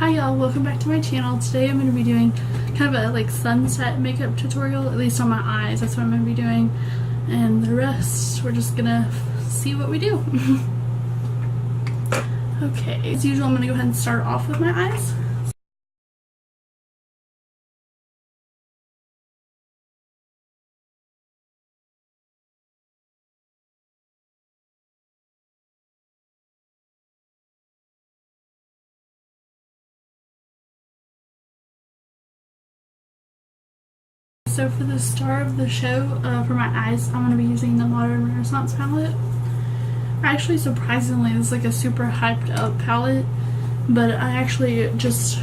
Hi y'all, welcome back to my channel. Today I'm going to be doing kind of a like sunset makeup tutorial, at least on my eyes. That's what I'm going to be doing. And the rest, we're just going to see what we do. Okay, as usual I'm going to go ahead and start off with my eyes. So for the star of the show, for my eyes, I'm going to be using the Modern Renaissance palette. Actually, surprisingly, it's like a super hyped up palette, but I actually just,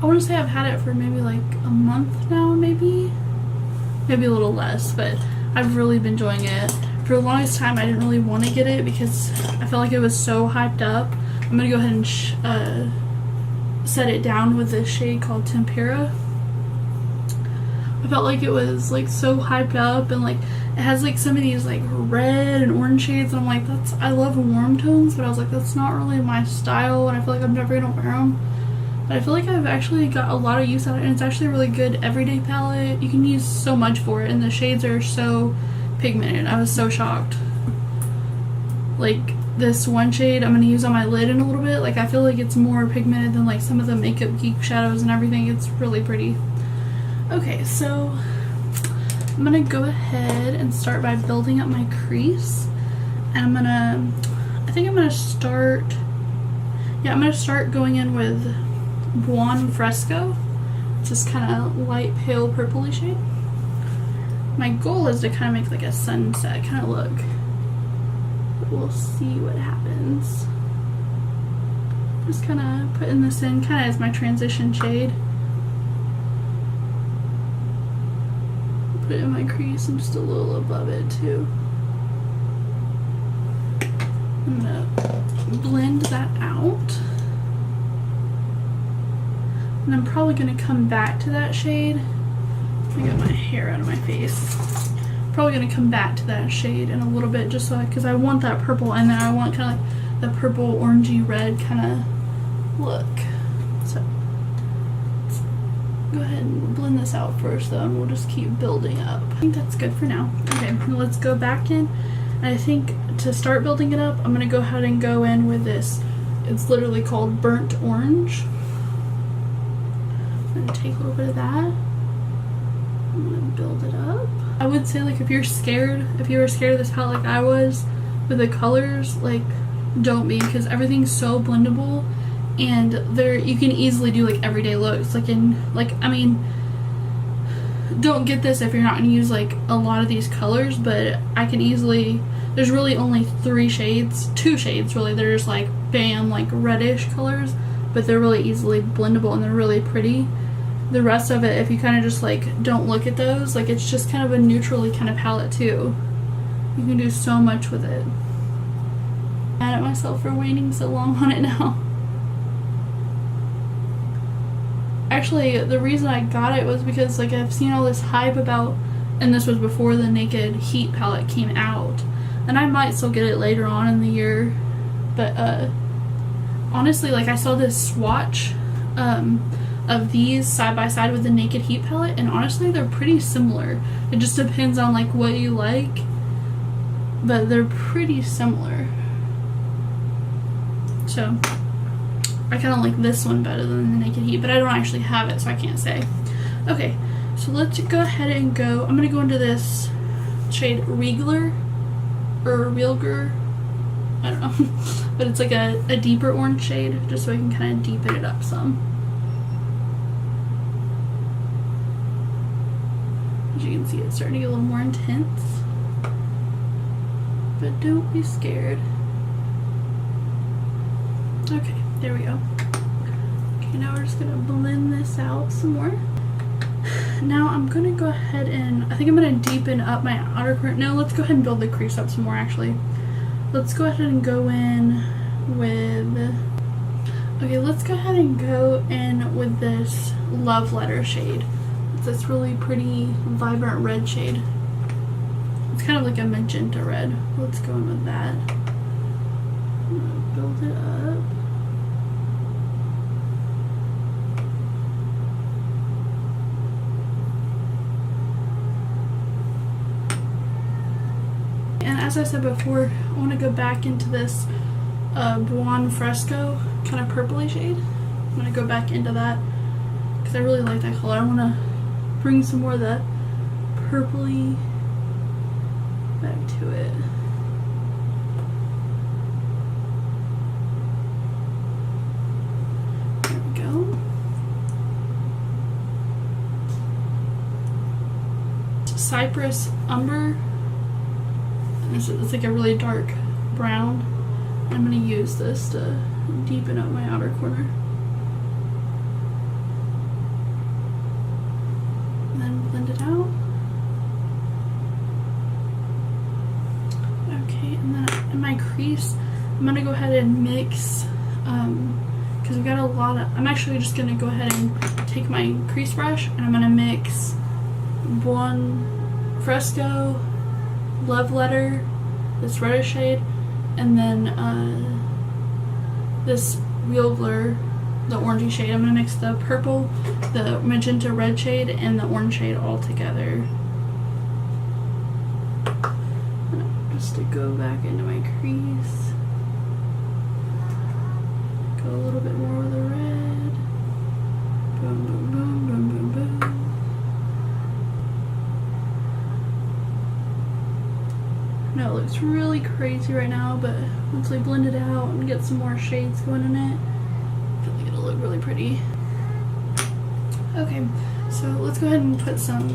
I want to say I've had it for maybe like a month now, maybe a little less, but I've really been enjoying it. For the longest time, I didn't really want to get it because I felt like it was so hyped up. I'm going to go ahead and set it down with this shade called Tempera. I felt like it was like so hyped up, and like it has like some of these like red and orange shades, and I'm like, I love warm tones, but I was like, that's not really my style, and I feel like I'm never gonna wear them. But I feel like I've actually got a lot of use out of it, and it's actually a really good everyday palette. You can use so much for it, and the shades are so pigmented. I was so shocked. Like this one shade I'm gonna use on my lid in a little bit, like I feel like it's more pigmented than like some of the Makeup Geek shadows and everything. It's really pretty. Okay, so I'm gonna go ahead and start by building up my crease, and I think I'm gonna start going in with Buon Fresco. It's this kind of light pale purpley shade. My goal is to kind of make like a sunset kind of look, but we'll see what happens. Just kind of putting this in kind of as my transition shade. Put it in my crease and just a little above it too. I'm gonna blend that out, and I'm probably gonna come back to that shade. Let me get my hair out of my face. Probably gonna come back to that shade in a little bit, just so because I want that purple in there. I want kind of like the purple orangey red kind of look. So go ahead and blend this out first though, and we'll just keep building up. I think that's good for now. Okay, let's go back in. I think to start building it up, I'm gonna go ahead and go in with this. It's literally called Burnt Orange. I'm gonna take a little bit of that. I'm gonna build it up. I would say like if you were scared of this palette like I was with the colors, like don't be, because everything's so blendable. And you can easily do like everyday looks, I mean, don't get this if you're not going to use like a lot of these colors, but I can easily, there's really only two shades really, there's like bam, like reddish colors, but they're really easily blendable and they're really pretty. The rest of it, if you kind of just like don't look at those, like it's just kind of a neutrally kind of palette too. You can do so much with it. Mad at myself for waiting so long on it now. Actually, the reason I got it was because like I've seen all this hype about, and this was before the Naked Heat palette came out, and I might still get it later on in the year, but honestly, like I saw this swatch of these side by side with the Naked Heat palette, and honestly they're pretty similar. It just depends on like what you like, but they're pretty similar. So I kind of like this one better than the Naked Heat, but I don't actually have it, so I can't say. Okay, so let's go ahead and go. I'm going to go into this shade Riegler, or Riegler, I don't know, but it's like a deeper orange shade, just so I can kind of deepen it up some. As you can see, it's starting to get a little more intense, but don't be scared. Okay. There we go. Okay, now we're just gonna blend this out some more. Now I'm gonna go ahead and, I think I'm gonna deepen up my outer corner. No, let's go ahead and build the crease up some more actually. Let's go ahead and go in with, okay, let's go ahead and go in with this Love Letter shade. It's this really pretty, vibrant red shade. It's kind of like a magenta red. Let's go in with that. I'm gonna build it up. And as I said before, I want to go back into this Buon Fresco kind of purpley shade. I'm going to go back into that because I really like that color. I want to bring some more of that purpley back to it. There we go. Cypress Umber. It's like a really dark brown. I'm going to use this to deepen up my outer corner. And then blend it out. Okay, and then in my crease, I'm going to go ahead and mix, because we've got a lot of, I'm actually just going to go ahead and take my crease brush and I'm going to mix Buon Fresco, Love Letter, this reddish shade, and then this Real Blur, the orangey shade. I'm going to mix the purple, the magenta red shade, and the orange shade all together. Just to go back into my crease. Go a little bit more with the red. Boom, boom, boom, boom, boom, boom. I know it looks really crazy right now, but once we blend it out and get some more shades going in it, I feel like it'll look really pretty. Okay, so let's go ahead and put some,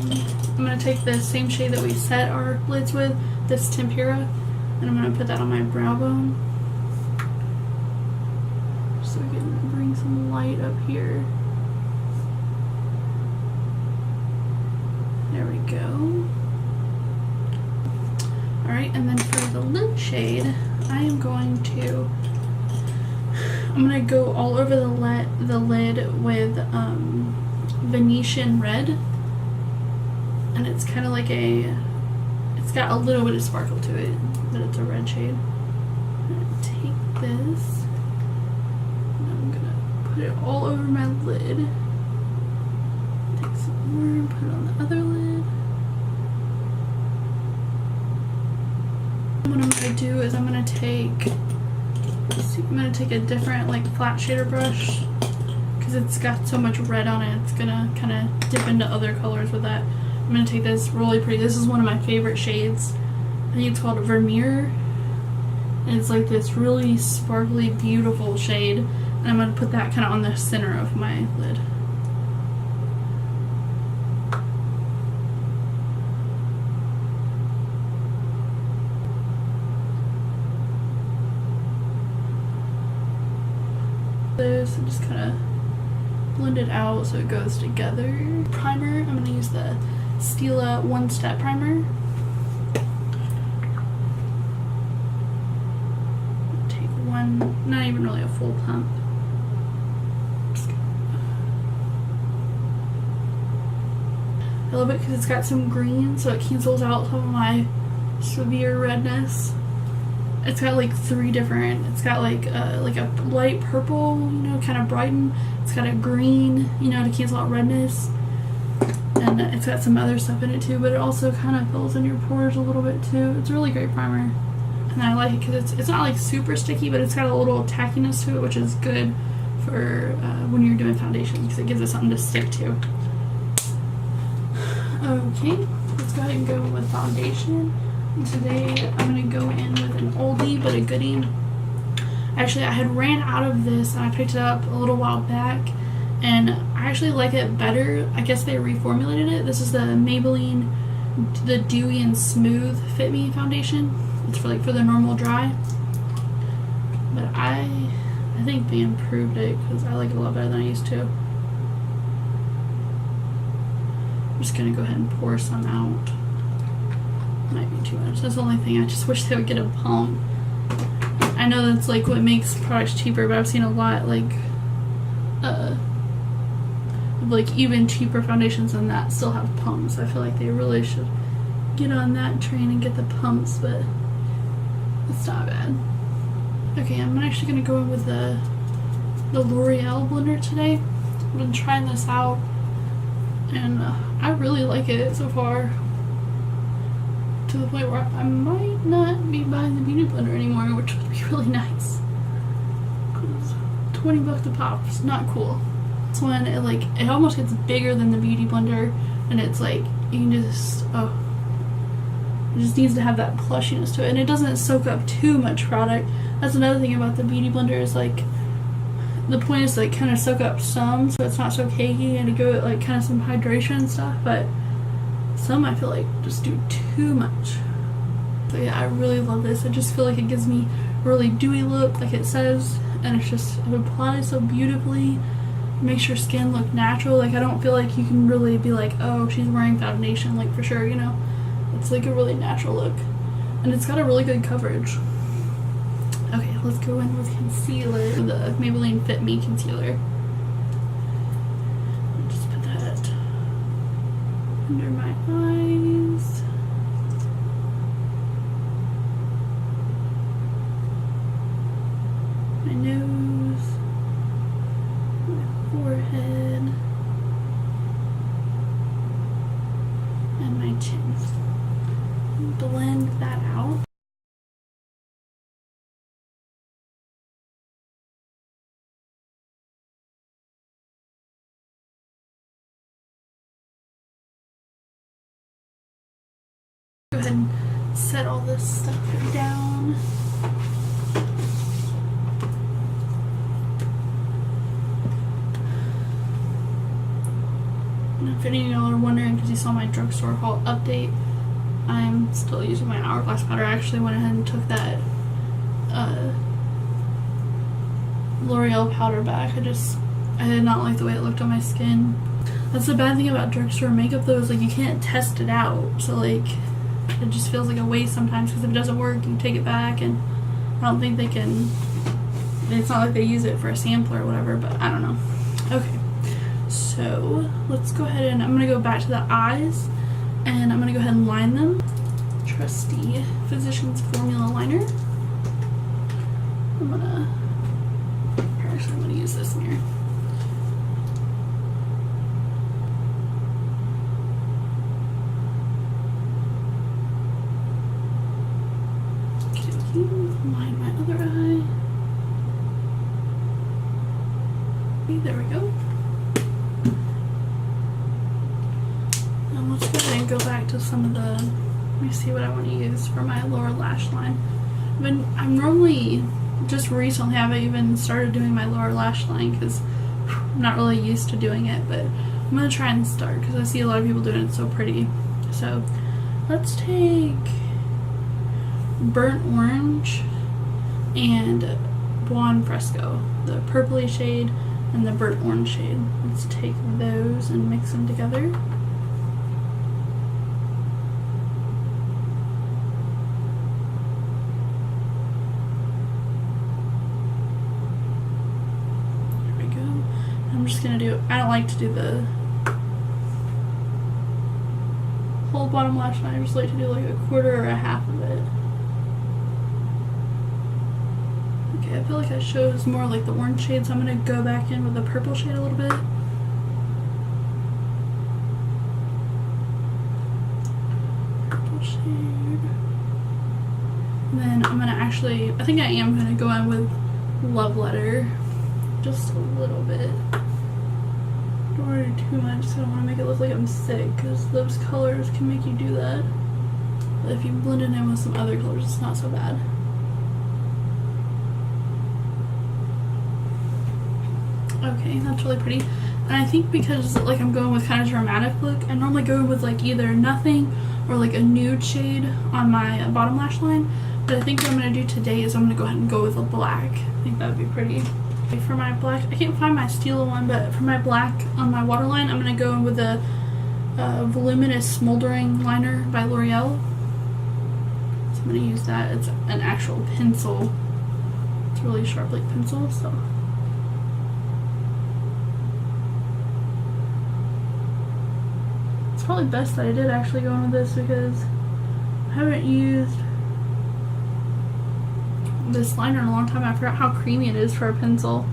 I'm going to take the same shade that we set our lids with, this Tempera, and I'm going to put that on my brow bone. So we can bring some light up here. There we go. Alright, and then for the lid shade, I'm gonna go all over the lid with Venetian Red, and it's kind of like it's got a little bit of sparkle to it, but it's a red shade. I'm gonna take this, and I'm gonna put it all over my lid. Take some more and put it on the other lid. What I'm going to do is I'm going to take a different like flat shader brush, because it's got so much red on it, it's going to kind of dip into other colors with that. I'm going to take this really pretty, this is one of my favorite shades, I think it's called Vermeer, and it's like this really sparkly beautiful shade, and I'm going to put that kind of on the center of my lid. This and just kind of blend it out so it goes together. Primer, I'm going to use the Stila One Step Primer. Take one, not even really a full pump. I love it because it's got some green, so it cancels out some of my severe redness. It's got like three different, it's got like a light purple, you know, kind of brighten. It's got a green, you know, to cancel out redness. And it's got some other stuff in it too, but it also kind of fills in your pores a little bit too. It's a really great primer. And I like it because it's not like super sticky, but it's got a little tackiness to it, which is good for when you're doing foundation, because it gives it something to stick to. Okay, let's go ahead and go with foundation. Today I'm going to go in with an oldie but a goodie. Actually, I had ran out of this and I picked it up a little while back, and I actually like it better. I guess they reformulated it. This is the Maybelline the Dewy and Smooth Fit Me foundation. It's for the normal dry, but I think they improved it because I like it a lot better than I used to. I'm just going to go ahead and pour some out. Might be too much. That's the only thing. I just wish they would get a pump. I know that's like what makes products cheaper, but I've seen a lot like even cheaper foundations than that still have pumps. I feel like they really should get on that train and get the pumps, but it's not bad. Okay, I'm actually gonna go in with the L'Oreal blender today. I've been trying this out, and I really like it so far. to the point where I might not be buying the beauty blender anymore, which would be really nice. Because $20 a pop is not cool. This one, it almost gets bigger than the beauty blender, and it's like, you can just, it just needs to have that plushiness to it, and it doesn't soak up too much product. That's another thing about the beauty blender is like, the point is to like kind of soak up some, so it's not so cakey, and to go with like kind of some hydration and stuff, but some I feel like just do too much. So yeah, I really love this. I just feel like it gives me a really dewy look, like it says, and it's just, it applies so beautifully. It makes your skin look natural. Like I don't feel like you can really be like, oh, she's wearing foundation, like for sure, you know. It's like a really natural look, and it's got a really good coverage. Okay, let's go in with concealer, the Maybelline Fit Me concealer. Just put that under my eyes. My nose, my forehead, and my chin. Blend that out. Go ahead and set all this stuff down. And if any of y'all are wondering, because you saw my drugstore haul update, I'm still using my Hourglass powder. I actually went ahead and took that L'Oreal powder back. I did not like the way it looked on my skin. That's the bad thing about drugstore makeup though, is like you can't test it out. So like, it just feels like a waste sometimes, because if it doesn't work, you take it back, and I don't think they can, it's not like they use it for a sample or whatever, but I don't know. Okay, so let's go ahead and I'm going to go back to the eyes, and I'm going to go ahead and line them. Trusty Physicians Formula Liner. I'm going to use this mirror. Line my other eye. Okay, there we go. Now let's go ahead and go back to some of the, let me see what I want to use for my lower lash line. I'm normally, just recently I haven't even started doing my lower lash line because I'm not really used to doing it, but I'm going to try and start because I see a lot of people doing it so pretty. So let's take Burnt Orange and Buon Fresco, the purpley shade and the burnt orange shade. Let's take those and mix them together. There we go. I'm just gonna do, I don't like to do the whole bottom lash line, I just like to do like a quarter or a half of it. Okay, I feel like I chose more like the orange shade, so I'm going to go back in with the purple shade a little bit. Purple shade. And then I'm going to actually, I think I am going to go in with Love Letter. Just a little bit. Don't want to do too much, so I don't want to make it look like I'm sick, because those colors can make you do that. But if you blend it in with some other colors, it's not so bad. Okay, that's really pretty. And I think because like I'm going with kind of dramatic look, I normally go with like either nothing or like a nude shade on my bottom lash line. But I think what I'm going to do today is I'm going to go ahead and go with a black. I think that would be pretty. Okay, for my black, I can't find my Stila one, but for my black on my waterline, I'm going to go in with a Voluminous Smoldering Liner by L'Oreal. So I'm going to use that. It's an actual pencil. It's a really sharp like pencil, so. Probably best that I did actually go in with this, because I haven't used this liner in a long time. I forgot how creamy it is for a pencil.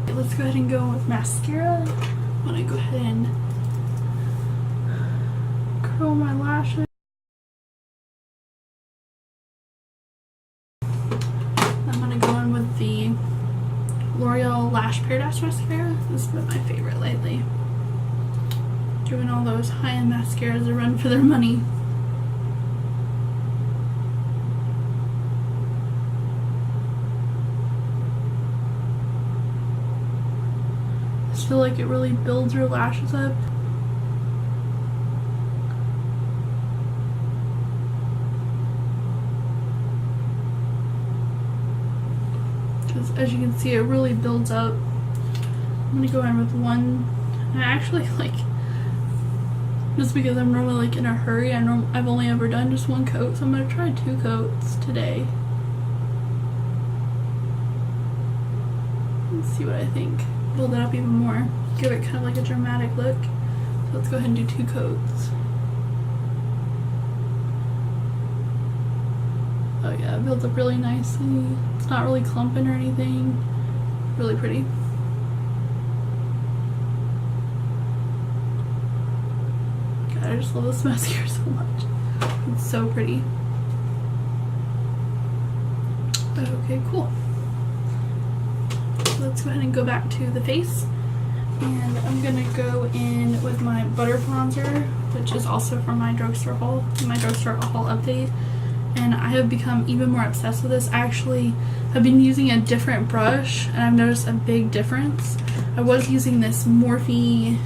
Okay, let's go ahead and go with mascara. I'm gonna go ahead and curl my lashes. Dash mascara. This has been my favorite lately. Giving all those high-end mascaras a run for their money. I just feel like it really builds your lashes up. Because as you can see, it really builds up. I'm gonna go in with one. I actually like, just because I'm normally like in a hurry, I've only ever done just one coat, so I'm gonna try 2 coats today. Let's see what I think. Build it up even more. Give it kind of like a dramatic look. So let's go ahead and do 2 coats. Oh yeah, it builds up really nicely. It's not really clumping or anything. Really pretty. God, I just love this mascara so much. It's so pretty. Okay, cool. Let's go ahead and go back to the face. And I'm gonna go in with my butter bronzer, which is also from my drugstore haul, update. And I have become even more obsessed with this. I actually have been using a different brush, and I've noticed a big difference. I was using this Morphe,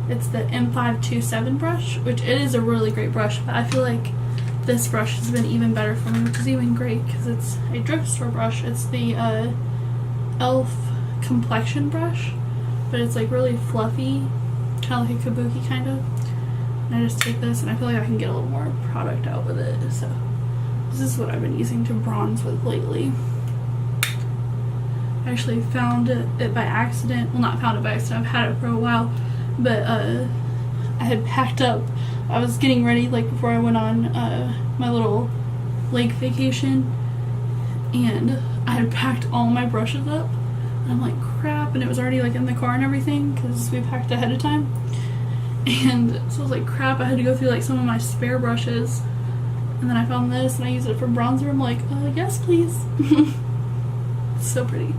it's the M527 brush, which it is a really great brush, but I feel like this brush has been even better for me, which is even great because it's a drugstore brush. It's the e.l.f. complexion brush, but it's like really fluffy, kind of like a kabuki kind of. And I just take this and I feel like I can get a little more product out with it. So this is what I've been using to bronze with lately. I actually found it by accident. Well, not found it by accident, I've had it for a while, but I had packed up. I was getting ready like before I went on my little lake vacation, and I had packed all my brushes up. And I'm like, crap, and it was already like in the car and everything because we packed ahead of time. And so I was like, crap, I had to go through like some of my spare brushes. And then I found this and I use it for bronzer. I'm like, yes please. It's so pretty.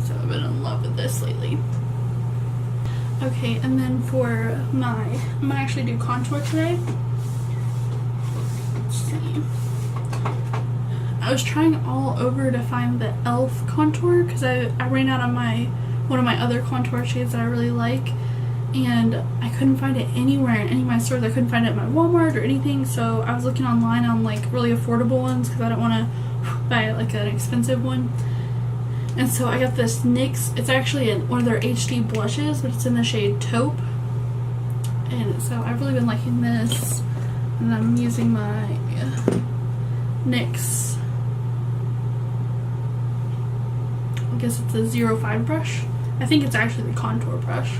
So I've been in love with this lately. Okay, and then for I'm gonna actually do contour today. Let's see. I was trying all over to find the e.l.f. contour because I ran out of one of my other contour shades that I really like, and I couldn't find it anywhere in any of my stores. I couldn't find it at my Walmart or anything, so I was looking online on like really affordable ones because I don't want to buy like an expensive one. And so I got this NYX, it's actually one of their HD blushes, but it's in the shade Taupe. And so I've really been liking this, and I'm using my NYX, I guess it's a 05 brush. I think it's actually the contour brush.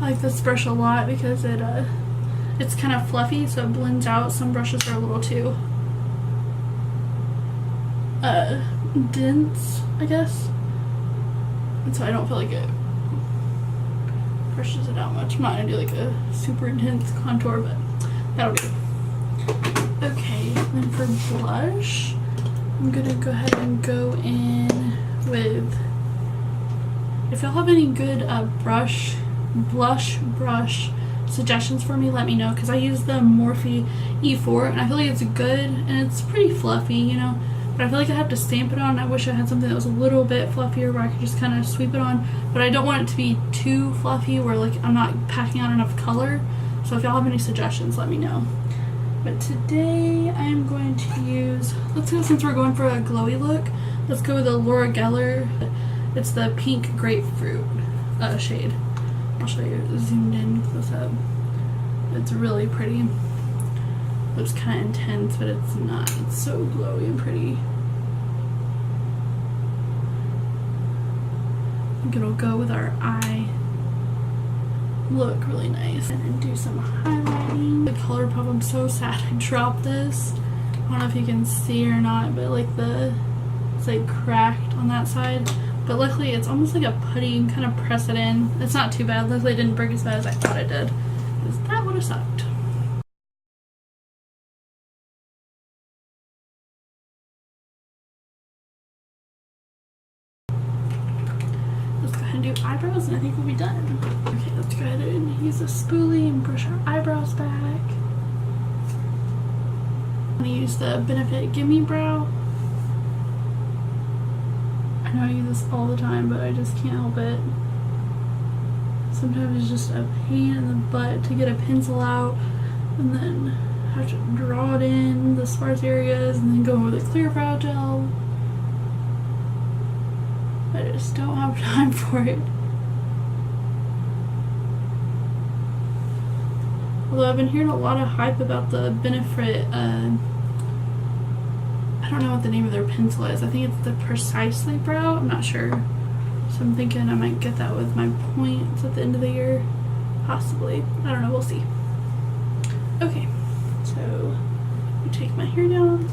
I like this brush a lot because it's kind of fluffy, so it blends out. Some brushes are a little too dense, I guess, and so I don't feel like it brushes it out much. I'm not gonna do like a super intense contour, but that'll do. Okay, then for blush, I'm gonna go ahead and go in with, if y'all have any good blush brush suggestions for me, let me know, because I use the Morphe E4 and I feel like it's good and it's pretty fluffy, you know, but I feel like I have to stamp it on. I wish I had something that was a little bit fluffier where I could just kind of sweep it on, but I don't want it to be too fluffy where like I'm not packing on enough color. So if y'all have any suggestions, let me know. But today I'm going to use, let's go, since we're going for a glowy look, let's go with the Laura Geller. It's the pink grapefruit shade. I'll show you zoomed in close up. It's really pretty. Looks kind of intense, but it's not. It's so glowy and pretty. I think it'll go with our eye look really nice. And do some highlighting. The color pop, I'm so sad I dropped this. I don't know if you can see or not, but like it's like cracked on that side. But luckily it's almost like a putty. You can kind of press it in. It's not too bad. Luckily it didn't break as bad as I thought it did, because that would have sucked. just go ahead and do eyebrows and I think we'll be done. Okay, let's go ahead and use a spoolie and brush our eyebrows back. I'm gonna use the Benefit Gimme Brow. I know I use this all the time, but I just can't help it. Sometimes it's just a pain in the butt to get a pencil out and then have to draw it in the sparse areas and then go over the clear brow gel. I just don't have time for it. Although I've been hearing a lot of hype about the Benefit, I don't know what the name of their pencil is. I think it's the Precisely Brow. I'm not sure. So I'm thinking I might get that with my points at the end of the year. Possibly. I don't know. We'll see. Okay. So, I take my hair down.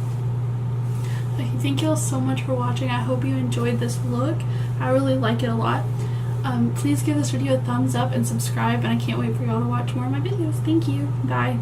Okay, thank you all so much for watching. I hope you enjoyed this look. I really like it a lot. Please give this video a thumbs up and subscribe, and I can't wait for y'all to watch more of my videos. Thank you. Bye.